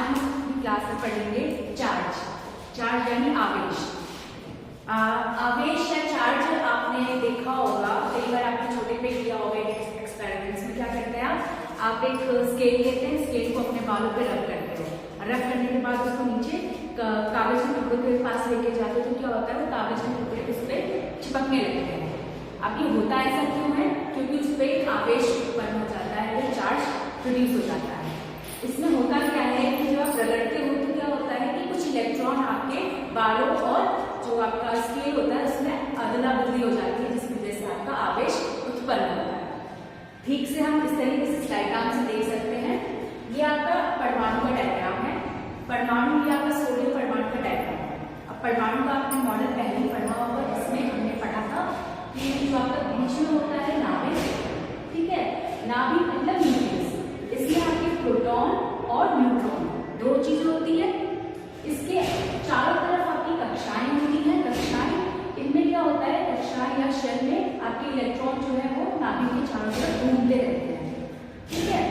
आज हम अपनी क्लास में पढ़ेंगे चार्ज। चार्ज यानी आवेश। आवेश या चार्ज आपने देखा होगा, कई बार आपने छोटे पे किया होगा एक्सपेरिमेंट्स में। क्या करते हैं आप एक स्केल लेते हैं, स्केल को अपने बालों पे रब करते हो, रब करने के बाद उसको नीचे कागज के टुकड़े के पास लेके जाते हो, तो क्या होता है वो कागज के टुकड़े उस पर चिपकने लगते हैं। अब ये होता ऐसा क्यों है? क्योंकि उस पर एक आवेश उत्पन्न हो जाता है, वो चार्ज प्रोड्यूस हो जाता है। इसमें होता क्या है कि जब आप रगड़ते हो तो क्या होता है कि कुछ इलेक्ट्रॉन आपके बालों और जो आपका स्केल होता है उसमें अदला बदली हो जाती है, जिसकी वजह से आपका आवेश उत्पन्न होता है। ठीक से हम इस तरीके से डायग्राम से देख सकते हैं। ये आपका परमाणु का डायग्राम है। परमाणु ये आपका सोडियम परमाणु का डायग्राम है। अब परमाणु का आपने मॉडल पहले ही पढ़ा होगा, जिसमें हमने पढ़ा था कि जो आपका बीच में होता है नाभिक, ठीक है, नाभिक मतलब न्यूक्लियस। इसमें आपके प्रोटॉन और न्यूट्रॉन दो चीजें होती है। इसके चारों तरफ आपकी कक्षाएं होती हैं। कक्षाएं, इनमें क्या होता है, कक्षाएं या शेल में आपके इलेक्ट्रॉन जो है वो नाभिक के चारों तरफ घूमते रहते हैं, ठीक है।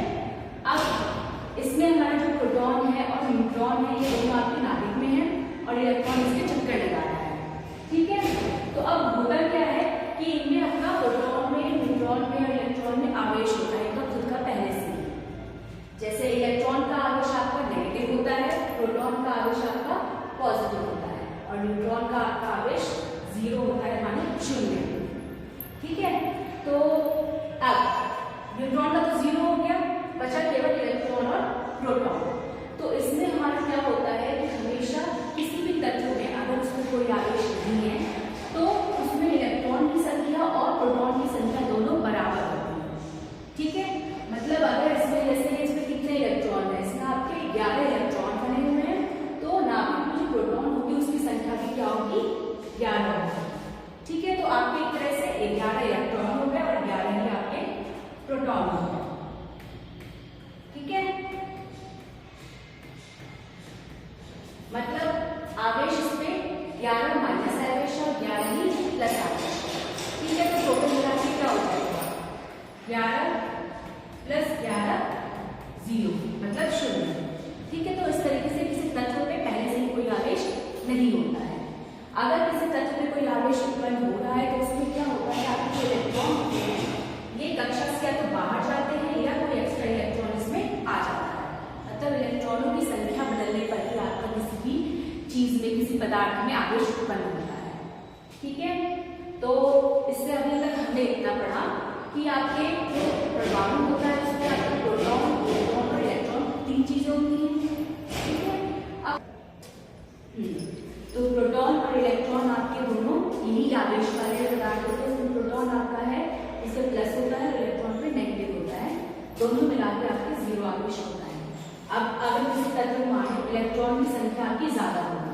अब इसमें हमारा जो प्रोटॉन है और न्यूट्रॉन है ये दोनों आपके नाभिक में है और इलेक्ट्रॉन इसके चक्कर लगा रहा है, ठीक है। तो अब होता क्या है कि इनमें आपका प्रोटॉन में, न्यूट्रॉन में और इलेक्ट्रॉन में आवेश होता है तो खुद का पहले से। जैसे इलेक्ट्रॉन का आवेश आपका नेगेटिव होता है, प्रोटॉन का आवेश आपका पॉजिटिव होता है और न्यूट्रॉन का आपका आवेश 0 होता है, माने 0, ठीक है। तो अब न्यूट्रॉन का तो 0 हो गया, बचा केवल इलेक्ट्रॉन और प्रोटॉन। तो इसमें हमारा क्या होता है कि हमेशा किसी भी तत्व में अगर उसमें कोई आवेश नहीं है तो उसमें इलेक्ट्रॉन की संख्या और प्रोटॉन की संख्या दोनों बराबर होती है, ठीक है। मतलब अगर इसमें जैसे इसमें कितने इलेक्ट्रॉन है, इसमें आपके 11 इलेक्ट्रॉन बने हुए हैं, तो नाभिक में जो प्रोटॉन होगी उसकी संख्या भी क्या होगी, 11 होगी, ठीक है। तो आपके एक तरह से 11 इलेक्ट्रॉन हो गए और 11 ही आपके प्रोटॉन हो गए, ठीक है। मतलब आवेश इस पे 11 माइनस आवेश और 11 ही प्लस आवेश, ठीक है। तो टोटल मिला के क्या हो जाएगा, 11 प्लस 11 0 मतलब 0, ठीक है। तो इस तरीके से किसी तत्व पे पहले से ही कोई आवेश नहीं होता है। अगर किसी तत्व में कोई आवेश उत्पन्न हो रहा है तो उसमें क्या होता है, आपके जो इलेक्ट्रॉन होते हैं ये कक्षा से या तो बाहर जाते हैं या कोई एक्स्ट्रा इलेक्ट्रॉन इसमें आ जाता है। मतलब इलेक्ट्रॉनों की संख्या बदलने पर ही आपका किसी भी चीज में, किसी पदार्थ में आवेश उत्पन्न होता है, ठीक है। तो इससे अभी तक हमने इतना पढ़ा कि आपके जो परमाणु होता है उसमें आपका प्रोटॉन, न्यूट्रॉन और इलेक्ट्रॉन 3 चीजें होती हैं, ठीक है। अब तो प्रोटॉन और इलेक्ट्रॉन आपके दोनों यही आवेश वाले पदार्थ होते हैं। उसमें प्रोटॉन आपका है इससे प्लस होता है, इलेक्ट्रॉन पे नेगेटिव होता है, दोनों मिलाकर आपके 0 आवेश होता है। अब अगर किसी तत्व में इलेक्ट्रॉन की संख्या आपकी ज्यादा होगी,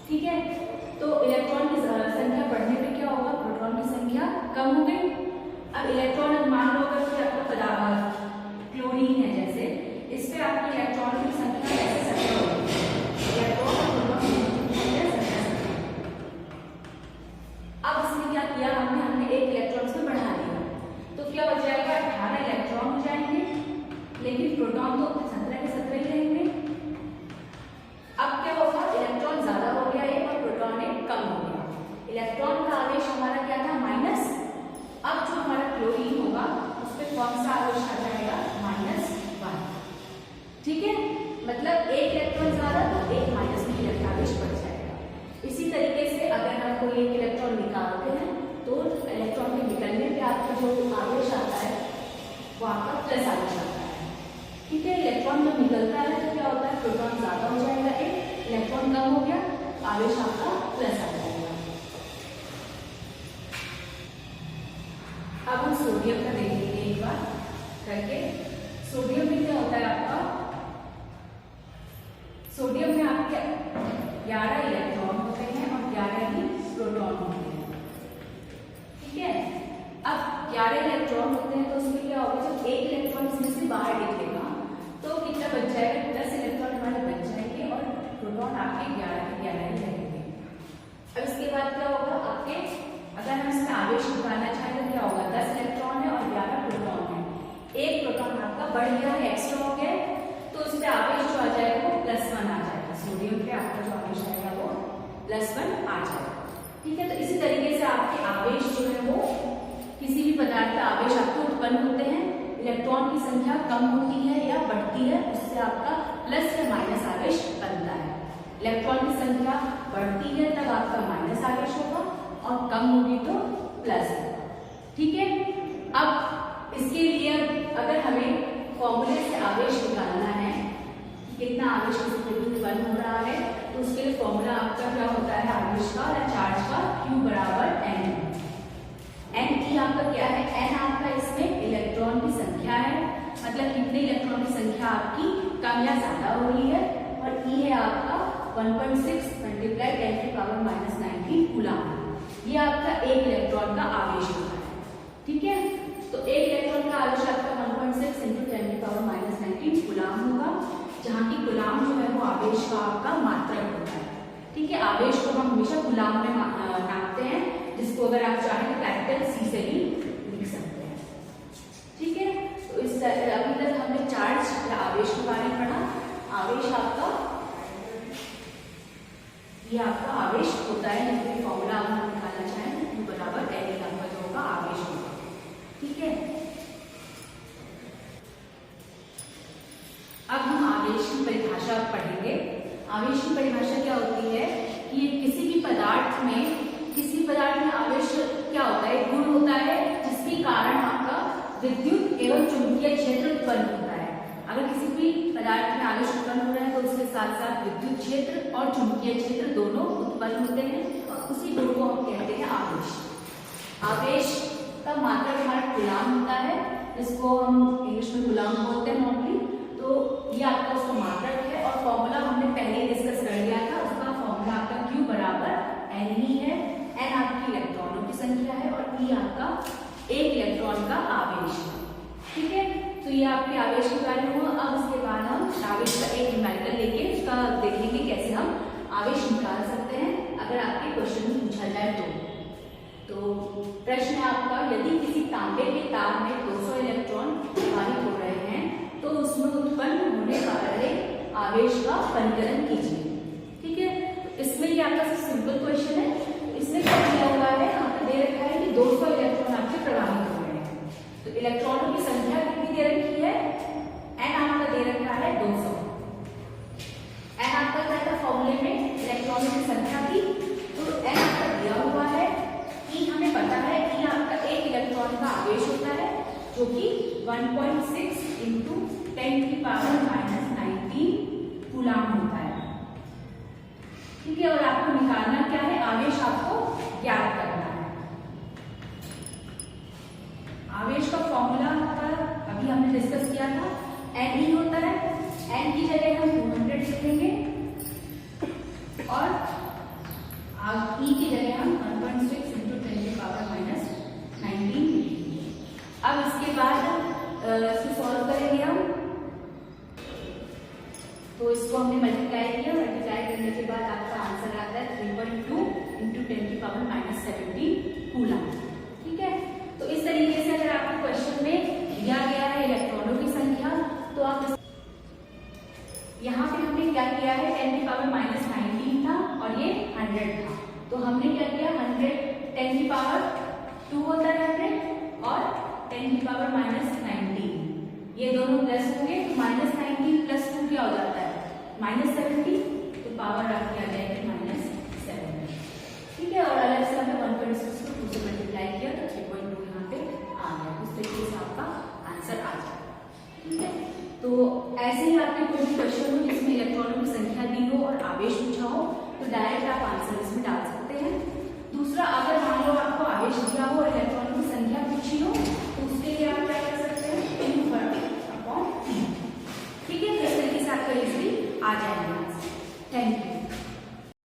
ठीक है, तो इलेक्ट्रॉन की संख्या बढ़ने पे क्या होगा, प्रोटॉन की संख्या कम हो गई। अब इलेक्ट्रॉन, मान लो अगर कि आपका पदार्थ क्लोरीन है जैसे, इस पे आपकी इलेक्ट्रॉन की संख्या ऐसे सत्तर होगी, इलेक्ट्रॉन और प्रोटॉन की संख्या 70। अब इसमें क्या किया हमने एक इलेक्ट्रॉन से बढ़ा दिया, तो क्या हो जाएगा, 18 इलेक्ट्रॉन हो जाएंगे, लेकिन प्रोटॉन तो 17 के 17 ही रहेंगे। अब क्या होगा, इलेक्ट्रॉन ज्यादा हो गया एक और प्रोटॉन एक कम हो गया। इलेक्ट्रॉन का आवेश हमारा क्या था, माइनस। अब जो हमारा क्लोरीन होगा उस पर कौन सा आवेश आ जाएगा, -1, ठीक है। मतलब एक इलेक्ट्रॉन ज्यादा तो एक माइनस में इलेक्ट्रॉन आवेश बढ़ जाएगा। इसी तरीके से अगर हम कोई एक इलेक्ट्रॉन निकालते हैं तो इलेक्ट्रॉन के निकलने पे आपका जो आवेश आता है वो आपका प्लस आवेश आता है, ठीक है। इलेक्ट्रॉन जब निकलता है तो क्या होता है, प्रोटॉन ज्यादा हो जाएगा, एक इलेक्ट्रॉन कम हो गया, आवेश आपका प्लस आ जाएगा। अब हम सोडियम का देखेंगे एक बार करके। सोडियम में क्या होता है आपका, सोडियम में आपके 11 इलेक्ट्रॉन होते हैं और 11 ही प्रोटॉन होते हैं, ठीक है। अब 11 इलेक्ट्रॉन होते हैं तो उसमें क्या होगा, जब एक इलेक्ट्रॉन इसमें से बाहर निकलेगा तो कितना बच जाएगा, 10 इलेक्ट्रॉन हमारे बच जाएंगे और प्रोटॉन आपके 11 के 11 ही रहेंगे। अब इसके बाद क्या होगा, आपके अगर हम इसमें आवेश निकालना चाहें तो क्या होगा, 10 इलेक्ट्रॉन है और 11 प्रोटॉन है, एक प्रोटॉन +1 आ जाएगा। ठीक है, तो इसी तरीके से आपके आवेश जो है वो किसी भी पदार्थ का आवेश आपको उत्पन्न होते हैं, इलेक्ट्रॉन की संख्या कम होती है या बढ़ती है, उससे आपका प्लस या माइनस आवेश बनता है। इलेक्ट्रॉन की संख्या बढ़ती है तब आपका माइनस आवेश होगा और कम होगी तो प्लस होगा। ठीक है, अब इसके लिए अगर हमें फॉर्मूले से आवेश निकालना है कि कितना आवेश किसी पे उत्पन्न हो रहा है, तो उसके लिए फॉर्मूला आपका क्या होता है आवेश का या चार्ज का, Q बराबर N। N की आपका क्या है, N आपका इसमें इलेक्ट्रॉन की संख्या है, मतलब कितने इलेक्ट्रॉन की संख्या आपकी कम या ज्यादा हो रही है, और E है आपका 1.6 मल्टीप्लाई 10⁻⁻⁹ कूलम। ये आपका एक इलेक्ट्रॉन का आवेश होता है। ठीक है, तो एक इलेक्ट्रॉन का आवेश आपका 1.6 × 10⁻⁹ कूलम होगा, जहाँ की कूलम जो है वो आवेश का आपका मात्रक होता है। ठीक है, आवेश को हम हमेशा कूलम में नापते हैं, जिसको अगर आप चाहें तो कैपिटल C से भी लिख सकते हैं। ठीक है, तो इस अभी तक हमने चार्ज या आवेश के बारे में पढ़ा। आवेश आपका ये आपका आवेश होता है, जिसमें फॉर्मूला आप निकालना चाहें तो Q बराबर N आपका जो होगा आवेश होगा। ठीक है, अब हम आवेश की परिभाषा पढ़ेंगे। आवेश की परिभाषा क्या होती है कि ये किसी भी पदार्थ में आवेश क्या होता है, गुण होता है जिसके कारण आपका विद्युत एवं चुंबकीय क्षेत्र उत्पन्न होता है। अगर किसी भी पदार्थ में आवेश उत्पन्न हो रहा है तो उसके साथ साथ विद्युत क्षेत्र और चुंबकीय क्षेत्र दोनों उत्पन्न होते हैं, और उसी गुण को हम कहते हैं आवेश। आवेश का मात्रक हमारा कूलम होता है, जिसको हम इंग्लिश में कूलम बोलते हैं नॉर्मली। तो ये आपका उसका मात्रक है, और फॉर्मूला हमने पहले ही डिस्कस कर लिया था। उसका फॉर्मूला आपका Q बराबर N ही है। N आपकी इलेक्ट्रॉनों की संख्या है और E आपका एक इलेक्ट्रॉन का आवेश है। ठीक है, तो ये आपके आवेश के बारे में हुआ। अब इसके बाद हम आवेश का एक न्यूमेरिकल लेके उसका देखेंगे कैसे हम आवेश निकाल सकते हैं, अगर आपके क्वेश्चन में पूछा जाए तो प्रश्न है आपका, यदि किसी तांबे के तार में 200 इलेक्ट्रॉन प्रवाहित हो रहे हैं तो उसमें उत्पन्न होने वाले आवेश का परिकलन कीजिए। ठीक है, तो इसमें ये आपका सिंपल क्वेश्चन है। इसमें क्या दिया हुआ है, यहाँ पे दे रखा है कि 200 इलेक्ट्रॉन आपके प्रवाहित हो रहे हैं, तो इलेक्ट्रॉनों की संख्या कितनी दे रखी है, N आपका दे रखा है 200। N आपका क्या था फॉर्मूले में, इलेक्ट्रॉनों की संख्या थी, तो N आपका दिया हुआ है। E हमें पता है कि आपका एक इलेक्ट्रॉन का आवेश होता है जो कि 1.6 × 10⁻⁻⁹ कूलम होता है। ठीक है, और आपको निकालना क्या है, आवेश आपको ज्ञात करना है। आवेश का फॉर्मूला आपका अभी हमने डिस्कस किया था, Ne होता है। N की जगह हम 200 लिखेंगे और E की जगह हम 1.6 × 10⁻⁻⁹ लिखेंगे। अब इसके बाद इसको सॉल्व करेंगे हम, तो इसको हमने मल्टीप्लाई किया, मल्टीप्लाई करने के बाद आपका आंसर आता है 3.2 × 10⁻⁻⁷ कूलम। ठीक है, तो इस तरीके से अगर आपके क्वेश्चन में दिया गया है इलेक्ट्रॉनों की संख्या, तो आप यहाँ पे हमने क्या किया है, 10⁻⁻⁹ था और ये 100 था, तो हमने क्या किया, 10⁻2 होता है 100 और 10⁻⁻⁹ ये दोनों प्लस होंगे, तो -19 + 2 क्या हो जाता है, -70, तो पावर आपकी आ जाएगी -70। ठीक है, और अलग से हमें 1.6